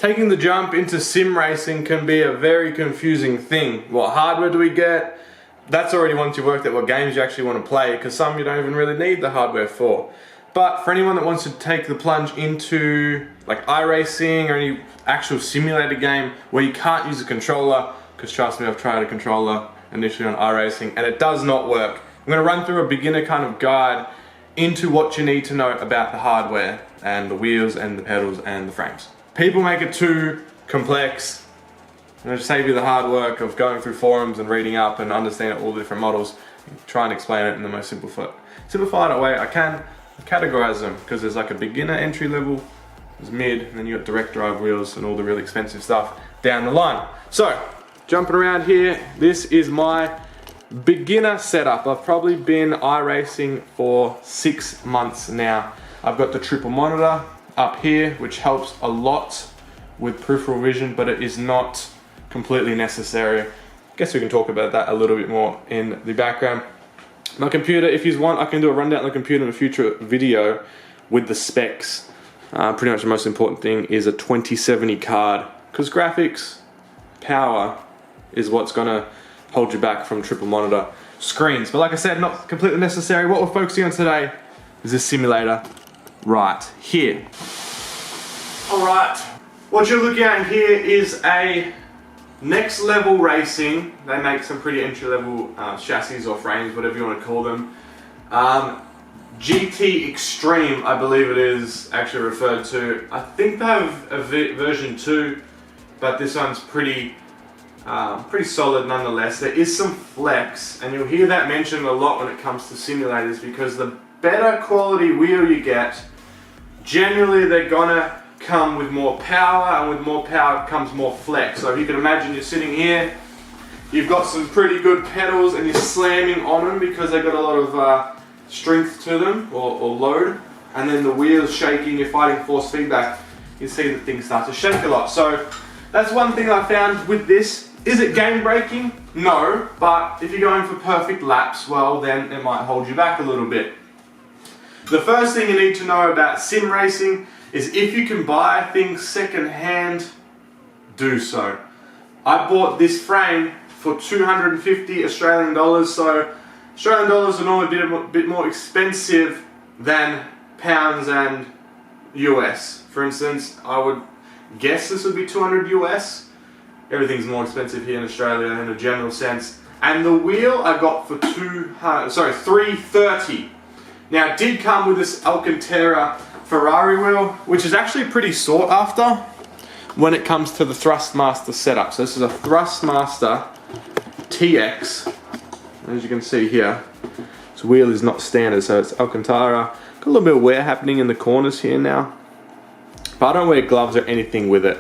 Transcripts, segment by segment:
taking the jump into sim racing can be a very confusing thing. What hardware do we get? That's already once you've worked out what games you actually want to play, because some you don't even really need the hardware for. But for anyone that wants to take the plunge into like iRacing or any actual simulator game where you can't use a controller, because trust me, I've tried a controller initially on iRacing and it does not work. I'm going to run through a beginner kind of guide into what you need to know about the hardware and the wheels and the pedals and the frames. People make it too complex. I'm going to save you the hard work of going through forums and reading up and understanding all the different models. Try and explain it in the most simplified way I can. Categorize them, because there's like a beginner entry level, there's mid, and then you got direct drive wheels and all the really expensive stuff down the line. So, jumping around here, this is my beginner setup. I've probably been iRacing for 6 months now. I've got the triple monitor up here, which helps a lot with peripheral vision, but it is not completely necessary. I guess we can talk about that a little bit more in the background. My computer, if you want, I can do a rundown on the computer in a future video with the specs. Pretty much the most important thing is a 2070 card, because graphics, power is what's gonna hold you back from triple monitor screens. But like I said, not completely necessary. What we're focusing on today is this simulator right here. All right, what you're looking at here is a Next Level Racing. They make some pretty entry level chassis or frames, whatever you want to call them. GT Extreme, I believe it is actually referred to. I think they have a version 2, but this one's pretty solid nonetheless. There is some flex, and you'll hear that mentioned a lot when it comes to simulators, because the better quality wheel you get, generally they're gonna come with more power, and with more power comes more flex. So if you can imagine, you're sitting here, you've got some pretty good pedals and you're slamming on them because they've got a lot of strength to them, or load, and then the wheel's shaking, you're fighting force feedback, you see that things start to shake a lot. So that's one thing I found with this. Is it game breaking? No, but if you're going for perfect laps, well then it might hold you back a little bit. The first thing you need to know about sim racing is if you can buy things second hand, do so. I bought this frame for 250 Australian dollars, so Australian dollars are normally a bit more expensive than pounds and US. For instance, I would guess this would be 200 US. Everything's more expensive here in Australia in a general sense. And the wheel I got for 330. Now it did come with this Alcantara Ferrari wheel, which is actually pretty sought after when it comes to the Thrustmaster setup. So this is a Thrustmaster TX, as you can see here. This wheel is not standard, so it's Alcantara. Got a little bit of wear happening in the corners here now, but I don't wear gloves or anything with it.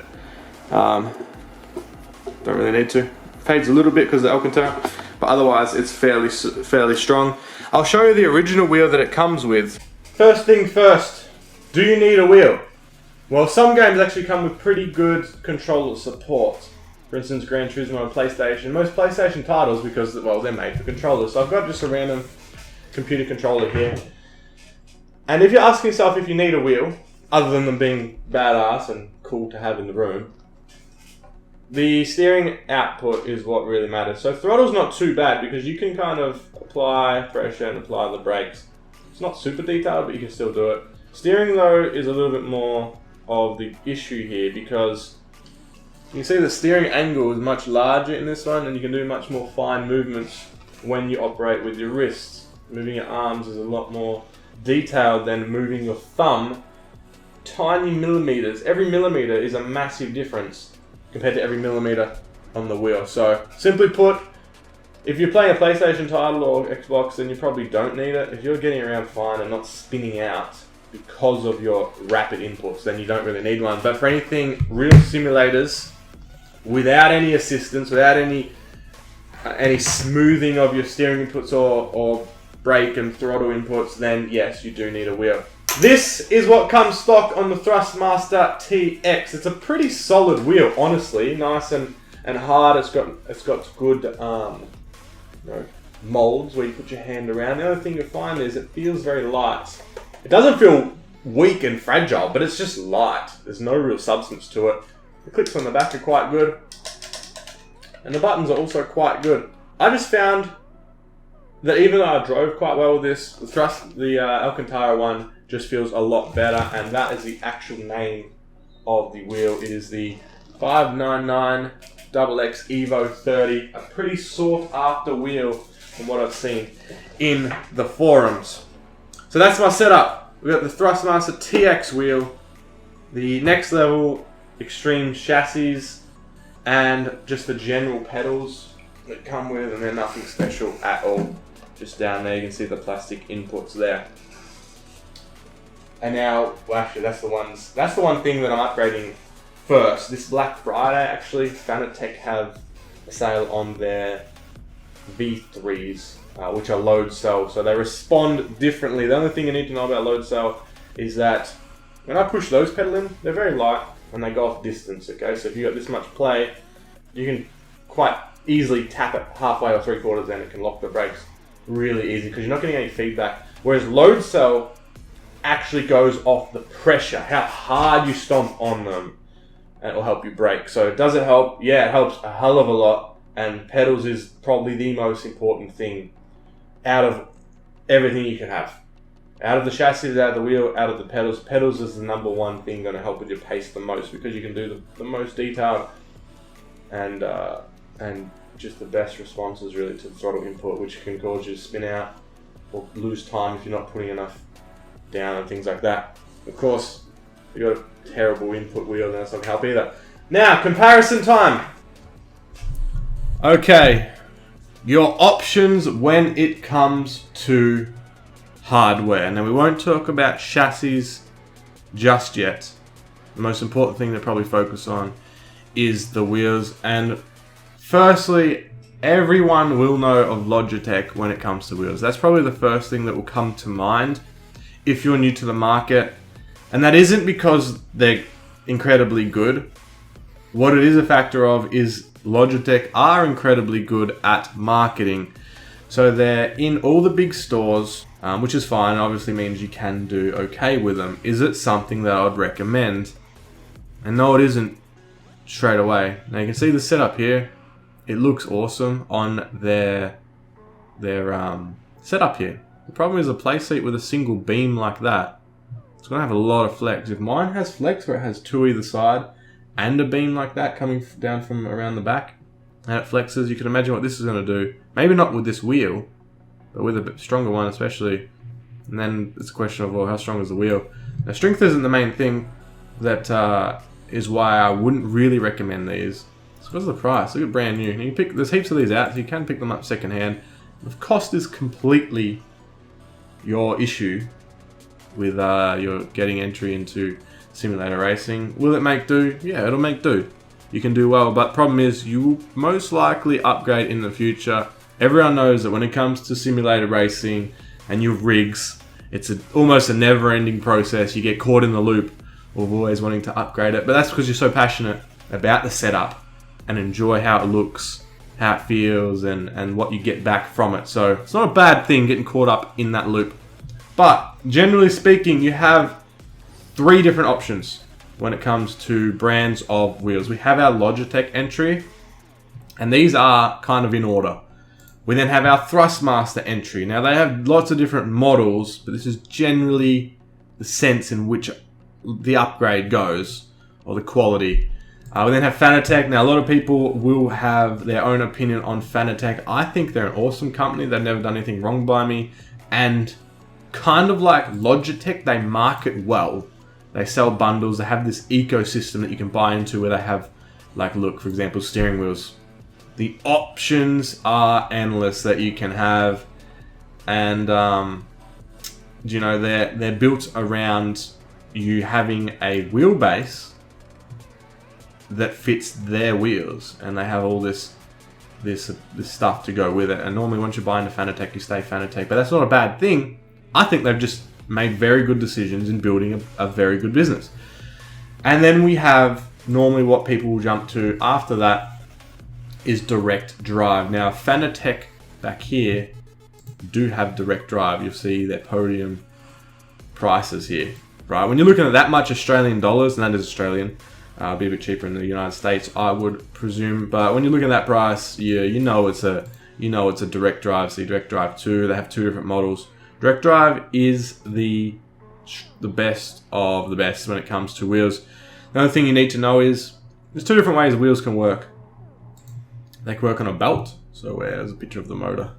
Don't really need to. Fades a little bit because of the Alcantara, but otherwise it's fairly strong. I'll show you the original wheel that it comes with. First thing first, do you need a wheel? Well, some games actually come with pretty good controller support. For instance, Gran Turismo on PlayStation. Most PlayStation titles, because, well, they're made for controllers. So I've got just a random computer controller here. And if you're asking yourself if you need a wheel, other than them being badass and cool to have in the room, the steering output is what really matters. So throttle's not too bad, because you can kind of apply pressure and apply the brakes. It's not super detailed, but you can still do it. Steering though is a little bit more of the issue here, because you can see the steering angle is much larger in this one, and you can do much more fine movements when you operate with your wrists. Moving your arms is a lot more detailed than moving your thumb. Tiny millimeters. Every millimeter is a massive difference compared to every millimeter on the wheel. So simply put, if you're playing a PlayStation title or Xbox, then you probably don't need it. If you're getting around fine and not spinning out because of your rapid inputs, then you don't really need one. But for anything real simulators, without any assistance, without any smoothing of your steering inputs or brake and throttle inputs, then yes, you do need a wheel. This is what comes stock on the Thrustmaster TX. It's a pretty solid wheel, honestly. Nice and hard. It's got good molds where you put your hand around. The other thing you'll find is it feels very light. It doesn't feel weak and fragile, but it's just light. There's no real substance to it. The clips on the back are quite good. And the buttons are also quite good. I just found that even though I drove quite well with this, the Alcantara one just feels a lot better, and that is the actual name of the wheel. It is the 599XX Evo 30, a pretty sought after wheel from what I've seen in the forums. So that's my setup. We got the Thrustmaster TX wheel, the next level extreme chassis, and just the general pedals that come with, and they're nothing special at all. Just down there, you can see the plastic inputs there. And now, well, actually, that's the one thing that I'm upgrading first. This Black Friday, actually, Fanatec have a sale on their V3s, which are load cell, so they respond differently. The only thing you need to know about load cell is that when I push those pedal in, they're very light and they go off distance, okay? So if you got this much play, you can quite easily tap it halfway or 3/4 and it can lock the brakes really easy because you're not getting any feedback. Whereas load cell actually goes off the pressure, how hard you stomp on them, and it will help you brake. So does it help? Yeah, it helps a hell of a lot, and pedals is probably the most important thing out of everything you can have. Out of the chassis, out of the wheel, out of the pedals. Pedals is the number one thing going to help with your pace the most because you can do the most detailed and just the best responses really to the throttle input, which can cause you to spin out or lose time if you're not putting enough down and things like that. Of course, you got a terrible input wheel, and that's not going to help either. Now, comparison time. Okay, your options when it comes to hardware. Now, we won't talk about chassis just yet. The most important thing to probably focus on is the wheels. And firstly, everyone will know of Logitech when it comes to wheels. That's probably the first thing that will come to mind if you're new to the market. And that isn't because they're incredibly good. What it is a factor of is Logitech are incredibly good at marketing. So they're in all the big stores, which is fine. Obviously means you can do okay with them. Is it something that I would recommend? And no, it isn't straight away. Now you can see the setup here. It looks awesome on their setup here. The problem is a play seat with a single beam like that. It's going to have a lot of flex. If mine has flex where it has two either side and a beam like that coming down from around the back and it flexes, you can imagine what this is going to do. Maybe not with this wheel, but with a bit stronger one especially. And then it's a question of, well, how strong is the wheel? Now, strength isn't the main thing. That is why I wouldn't really recommend these. It's because of the price. Look at brand new. And you can there's heaps of these out, so you can pick them up secondhand. The cost is completely your issue with your getting entry into simulator racing. Will it make do? Yeah, it'll make do. You can do well, but problem is you will most likely upgrade in the future. Everyone knows that when it comes to simulator racing and your rigs, it's almost a never-ending process. You get caught in the loop of always wanting to upgrade it, but that's because you're so passionate about the setup and enjoy how it looks, how it feels, and what you get back from it. So it's not a bad thing getting caught up in that loop. But generally speaking, you have three different options when it comes to brands of wheels. We have our Logitech entry, and these are kind of in order. We then have our Thrustmaster entry. Now they have lots of different models, but this is generally the sense in which the upgrade goes, or the quality. We then have Fanatec. Now a lot of people will have their own opinion on Fanatec. I think they're an awesome company. They've never done anything wrong by me, and kind of like Logitech, they market well. They sell bundles. They have this ecosystem that you can buy into where they have, like, look, for example, steering wheels. The options are endless that you can have, and you know, they're built around you having a wheelbase that fits their wheels, and they have all this stuff to go with it. And normally, once you buy into Fanatec, you stay Fanatec, but that's not a bad thing. I think they've just made very good decisions in building a very good business. And then we have normally what people will jump to after that is direct drive. Now Fanatec back here do have direct drive. You'll see their podium prices here, right? When you're looking at that much Australian dollars, and that is Australian, Be a bit cheaper in the United States, I would presume. But when you look at that price, yeah, you know it's a direct drive. See, direct drive 2. They have 2 different models. Direct drive is the best of the best when it comes to wheels. The other thing you need to know is there's 2 different ways wheels can work. They can work on a belt. So there's a picture of the motor.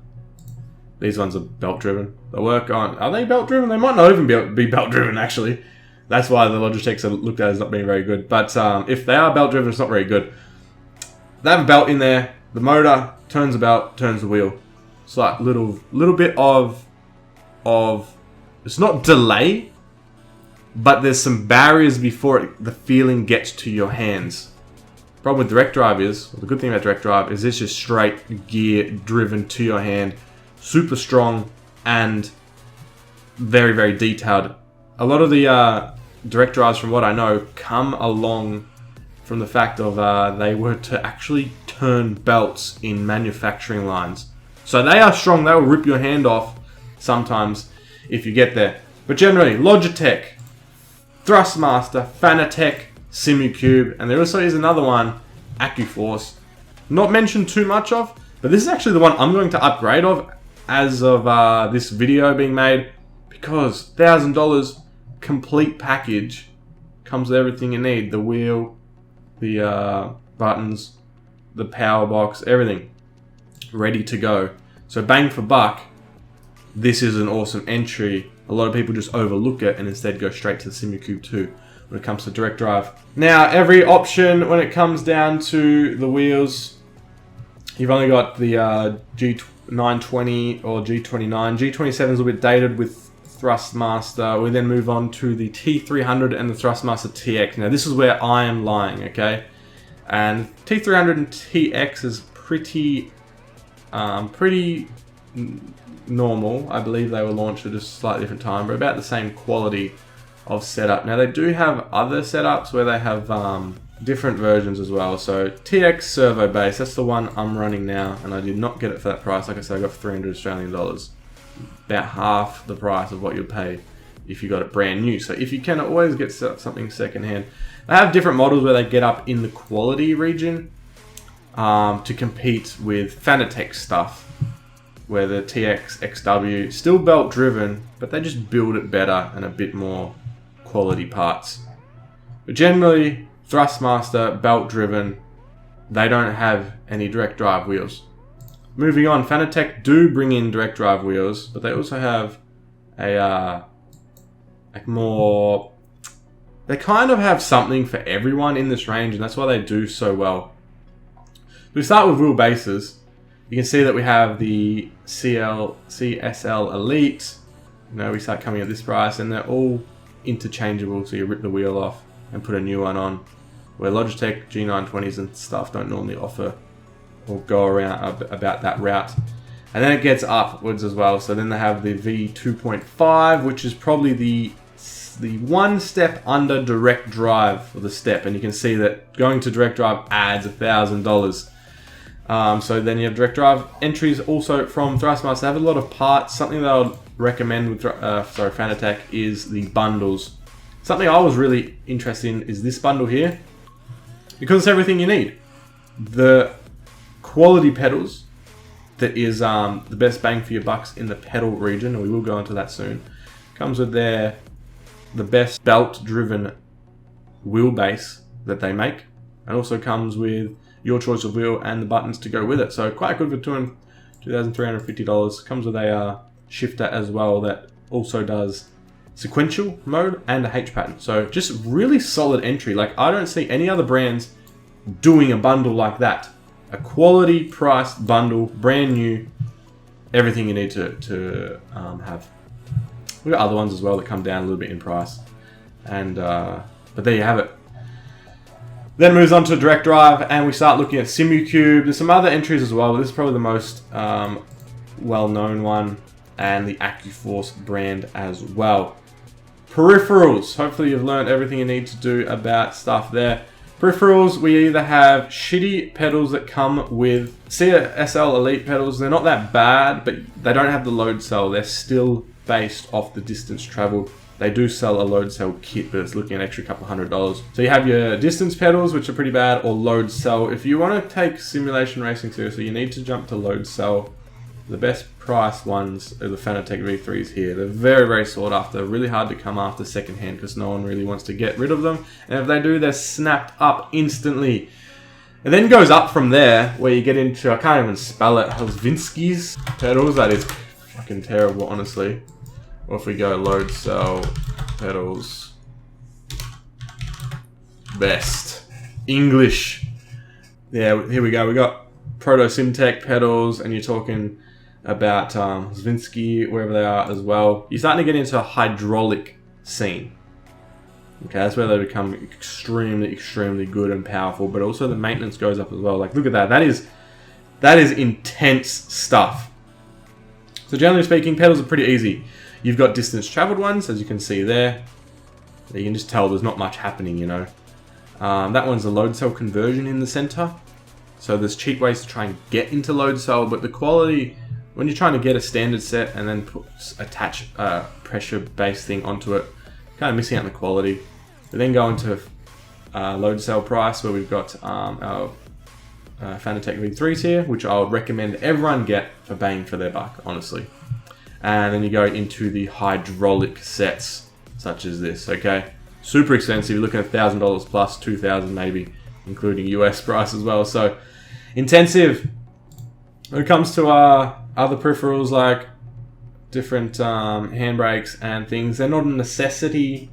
These ones are belt driven. They work on. Are they belt driven? They might not even be belt driven actually. That's why the Logitechs are looked at as not being very good. But if they are belt driven, it's not very good. They have a belt in there. The motor turns the belt, turns the wheel. It's like little bit of it's not delay, but there's some barriers before the feeling gets to your hands. Problem with direct drive is, the good thing about direct drive is it's just straight gear driven to your hand, super strong and very, very detailed. A lot of the direct drives, from what I know, come along from the fact of they were to actually turn belts in manufacturing lines. So they are strong. They will rip your hand off sometimes if you get there. But generally, Logitech, Thrustmaster, Fanatec, Simukube, and there also is another one, AccuForce. Not mentioned too much of, but this is actually the one I'm going to upgrade of as of this video being made, because $1,000 complete package comes with everything you need: the wheel, the buttons, the power box, everything ready to go. So bang for buck, this is an awesome entry. A lot of people just overlook it and instead go straight to the Simukube 2 when it comes to direct drive. Now, every option when it comes down to the wheels, you've only got the G920 or G29. G27 is a little bit dated with Thrustmaster. We then move on to the T300 and the Thrustmaster TX. Now, this is where I am lying, okay? And T300 and TX is pretty normal. I believe they were launched at a slightly different time, but about the same quality of setup. Now, they do have other setups where they have different versions as well. So TX servo base, that's the one I'm running now, and I did not get it for that price. Like I said, I got 300 Australian dollars, about half the price of what you'd pay if you got it brand new. So if you can always get something secondhand. They have different models where they get up in the quality region to compete with Fanatec stuff, where the TX XW still belt driven, but they just build it better and a bit more quality parts. But generally, Thrustmaster belt driven, they don't have any direct drive wheels. Moving on, Fanatec do bring in direct drive wheels, but they also have a more. They kind of have something for everyone in this range, and that's why they do so well. We start with wheel bases. You can see that we have the CSL Elite. You know, we start coming at this price, and they're all interchangeable, so you rip the wheel off and put a new one on. Where Logitech G920s and stuff don't normally offer or go around about that route. And then it gets upwards as well. So then they have the V2.5, which is probably the one step under direct drive for the step, and you can see that going to direct drive adds $1,000. So then you have direct drive entries also from Thrustmaster. They have a lot of parts. Something that I would recommend with Fanatec is the bundles. Something I was really interested in is this bundle here, because it's everything you need. The quality pedals, that is the best bang for your bucks in the pedal region, and we will go into that soon. Comes with the best belt-driven wheelbase that they make, and also comes with your choice of wheel and the buttons to go with it. So quite good for $2,350. Comes with a shifter as well that also does sequential mode and a H pattern. So just really solid entry. Like, I don't see any other brands doing a bundle like that. A quality priced bundle, brand new, everything you need to have. We've got other ones as well that come down a little bit in price, and but there you have it. Then moves on to direct drive, and we start looking at Simukube. There's some other entries as well, but this is probably the most well-known one, and the AccuForce brand as well. Peripherals. Hopefully you've learned everything you need to do about stuff there. Peripherals, we either have shitty pedals that come with CSL Elite pedals. They're not that bad, but they don't have the load cell. They're still based off the distance traveled. they do sell a load cell kit, but it's looking at an extra couple $100. So you have your distance pedals, which are pretty bad, or load cell. If you want to take simulation racing seriously, you need to jump to load cell. The best priced ones are the Fanatec V3s here. They're very, very sought after, really hard to come after secondhand because no one really wants to get rid of them. And if they do, they're snapped up instantly. It then goes up from there, where you get into, I can't even spell it, Helsinki's pedals. That is fucking terrible, honestly. Or if we go load cell pedals, best English. Yeah, here we go. We got Proto Simtek pedals, and you're talking about Helsinki, wherever they are as well. You're starting to get into a hydraulic scene. Okay, that's where they become extremely, extremely good and powerful, but also the maintenance goes up as well. Like, look at that. That is intense stuff. So generally speaking, pedals are pretty easy. You've got distance traveled ones, as you can see there. You can just tell there's not much happening, you know. That one's a load cell conversion in the center. So there's cheap ways to try and get into load cell, but the quality, when you're trying to get a standard set and then attach a pressure-based thing onto it, kind of missing out on the quality. We then go into load cell price, where we've got our Fanatec V3s here, which I would recommend everyone get for bang for their buck, honestly. And then you go into the hydraulic sets, such as this, okay? Super expensive, you're looking at $1,000 plus, $2,000 maybe, including US price as well. So, intensive. When it comes to other peripherals like different handbrakes and things, they're not a necessity,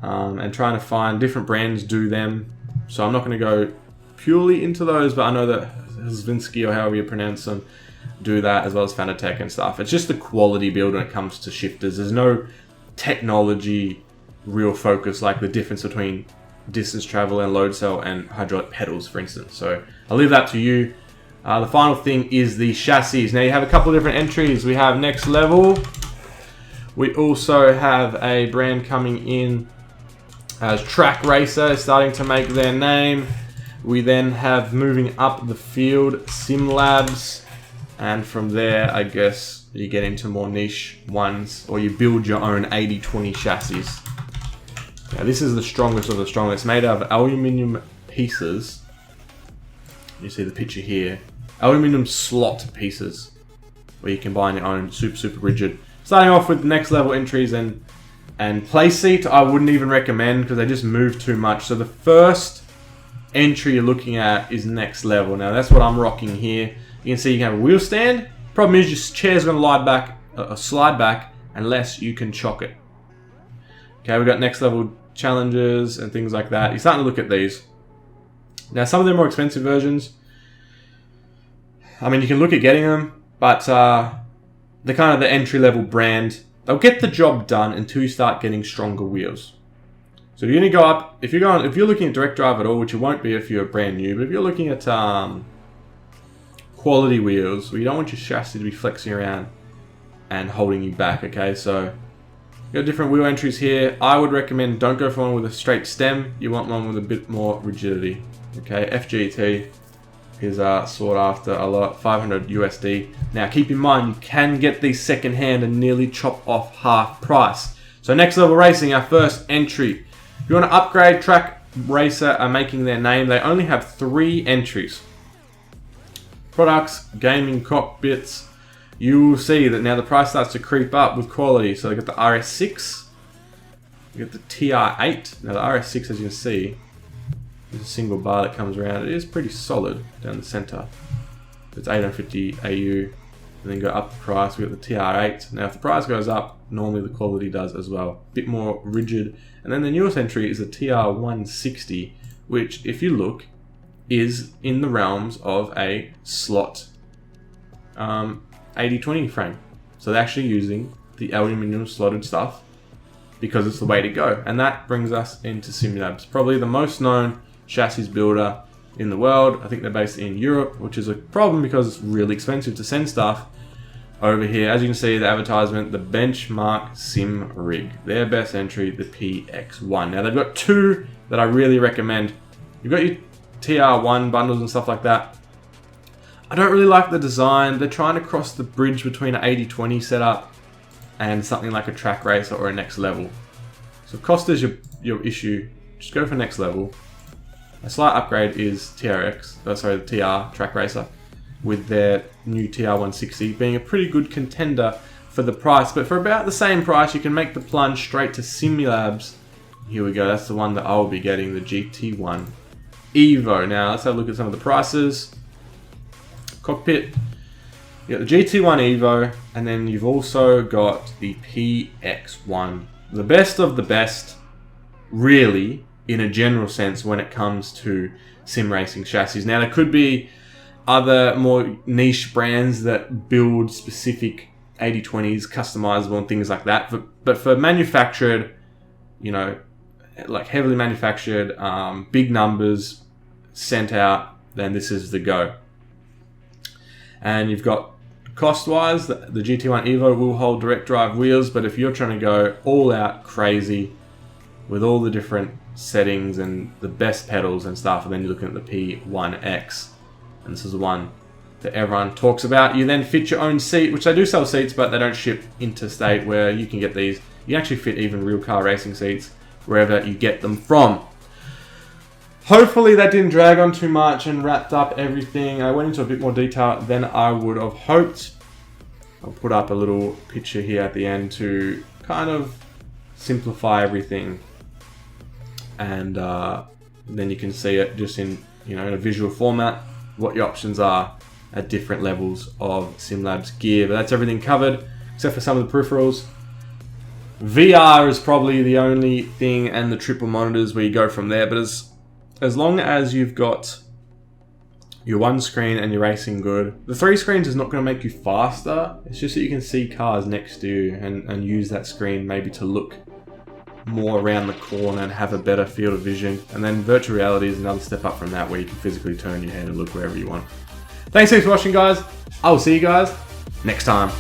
and trying to find different brands do them. So I'm not going to go purely into those, but I know that Helsinki, or however you pronounce them, do that, as well as Fanatec and stuff. It's just the quality build when it comes to shifters. There's no technology real focus, like the difference between distance travel and load cell and hydraulic pedals, for instance. So I'll leave that to you. The final thing is the chassis. Now you have a couple of different entries. We have Next Level. We also have a brand coming in as Trakracer, starting to make their name. We then have, moving up the field, SimLabs. And from there, I guess, you get into more niche ones, or you build your own 80/20 chassis. Now this is the strongest of the strongest. It's made out of aluminium pieces. You see the picture here. Aluminium slot pieces, where you combine your own, super, super rigid. Starting off with Next Level entries and play seat, I wouldn't even recommend because they just move too much. So the first entry you're looking at is Next Level. Now that's what I'm rocking here. You can see you can have a wheel stand. Problem is your chair's going to slide back unless you can chock it. Okay, we've got Next Level challenges and things like that. You're starting to look at these. Now some of them are more expensive versions. I mean, you can look at getting them, but they're kind of the entry-level brand. They'll get the job done until you start getting stronger wheels. So you're going to go up, if you're looking at direct drive at all, which you won't be if you're brand new, but if you're looking at quality wheels, well, you don't want your chassis to be flexing around and holding you back, okay? So you've got different wheel entries here. I would recommend don't go for one with a straight stem. You want one with a bit more rigidity, okay? FGT is sought after a lot, 500 USD. Now keep in mind, you can get these second hand and nearly chop off half price. So Next Level Racing, our first entry. If you want to upgrade, Trakracer are making their name. They only have 3 entries. Products, gaming cockpits. You will see that now the price starts to creep up with quality. So they got the RS6, you got the TR8. Now the RS6, as you can see, there's a single bar that comes around. It is pretty solid down the center. It's 850 AU, and then go up the price. We got the TR8. Now if the price goes up, normally the quality does as well. A bit more rigid. And then the newest entry is the TR160, which, if you look, is in the realms of a slot 80/20 frame. So they're actually using the aluminium slotted stuff because it's the way to go. And that brings us into SimLabs, probably the most known chassis builder in the world. I think they're based in Europe, which is a problem because it's really expensive to send stuff over here. As you can see, the advertisement, the Benchmark Sim Rig, their best entry, the PX1. Now they've got 2 that I really recommend. You've got your TR1 bundles and stuff like that. I don't really like the design. They're trying to cross the bridge between an 80/20 setup and something like a Trakracer or a Next Level. So cost is your issue. Just go for Next Level. A slight upgrade is the TR Trakracer with their new TR160 being a pretty good contender for the price. But for about the same price, you can make the plunge straight to Simlabs. Here we go. That's the one that I'll be getting, the GT1 Evo. Now let's have a look at some of the prices. Cockpit. You got the GT1 Evo, and then you've also got the PX1. The best of the best, really, in a general sense, when it comes to sim racing chassis. Now, there could be other more niche brands that build specific 8020s, customizable and things like that. But for manufactured, you know, like heavily manufactured, big numbers sent out, then this is the go. And you've got cost-wise, the GT1 Evo will hold direct drive wheels, but if you're trying to go all out crazy with all the different settings and the best pedals and stuff, and then you're looking at the P1X, and this is the one that everyone talks about. You then fit your own seat, which they do sell seats, but they don't ship interstate, where you can get these. You actually fit even real car racing seats wherever you get them from. Hopefully that didn't drag on too much and wrapped up everything. I went into a bit more detail than I would have hoped. I'll put up a little picture here at the end to kind of simplify everything, and then you can see it just in, you know, in a visual format, what your options are at different levels of Simlabs gear. But that's everything covered except for some of the peripherals. VR is probably the only thing, and the triple monitors where you go from there. But as long as you've got your one screen and you're racing good, the 3 screens is not going to make you faster. It's just that you can see cars next to you and use that screen maybe to look more around the corner and have a better field of vision. And then virtual reality is another step up from that, where you can physically turn your head and look wherever you want. Thanks for watching, guys. I will see you guys next time.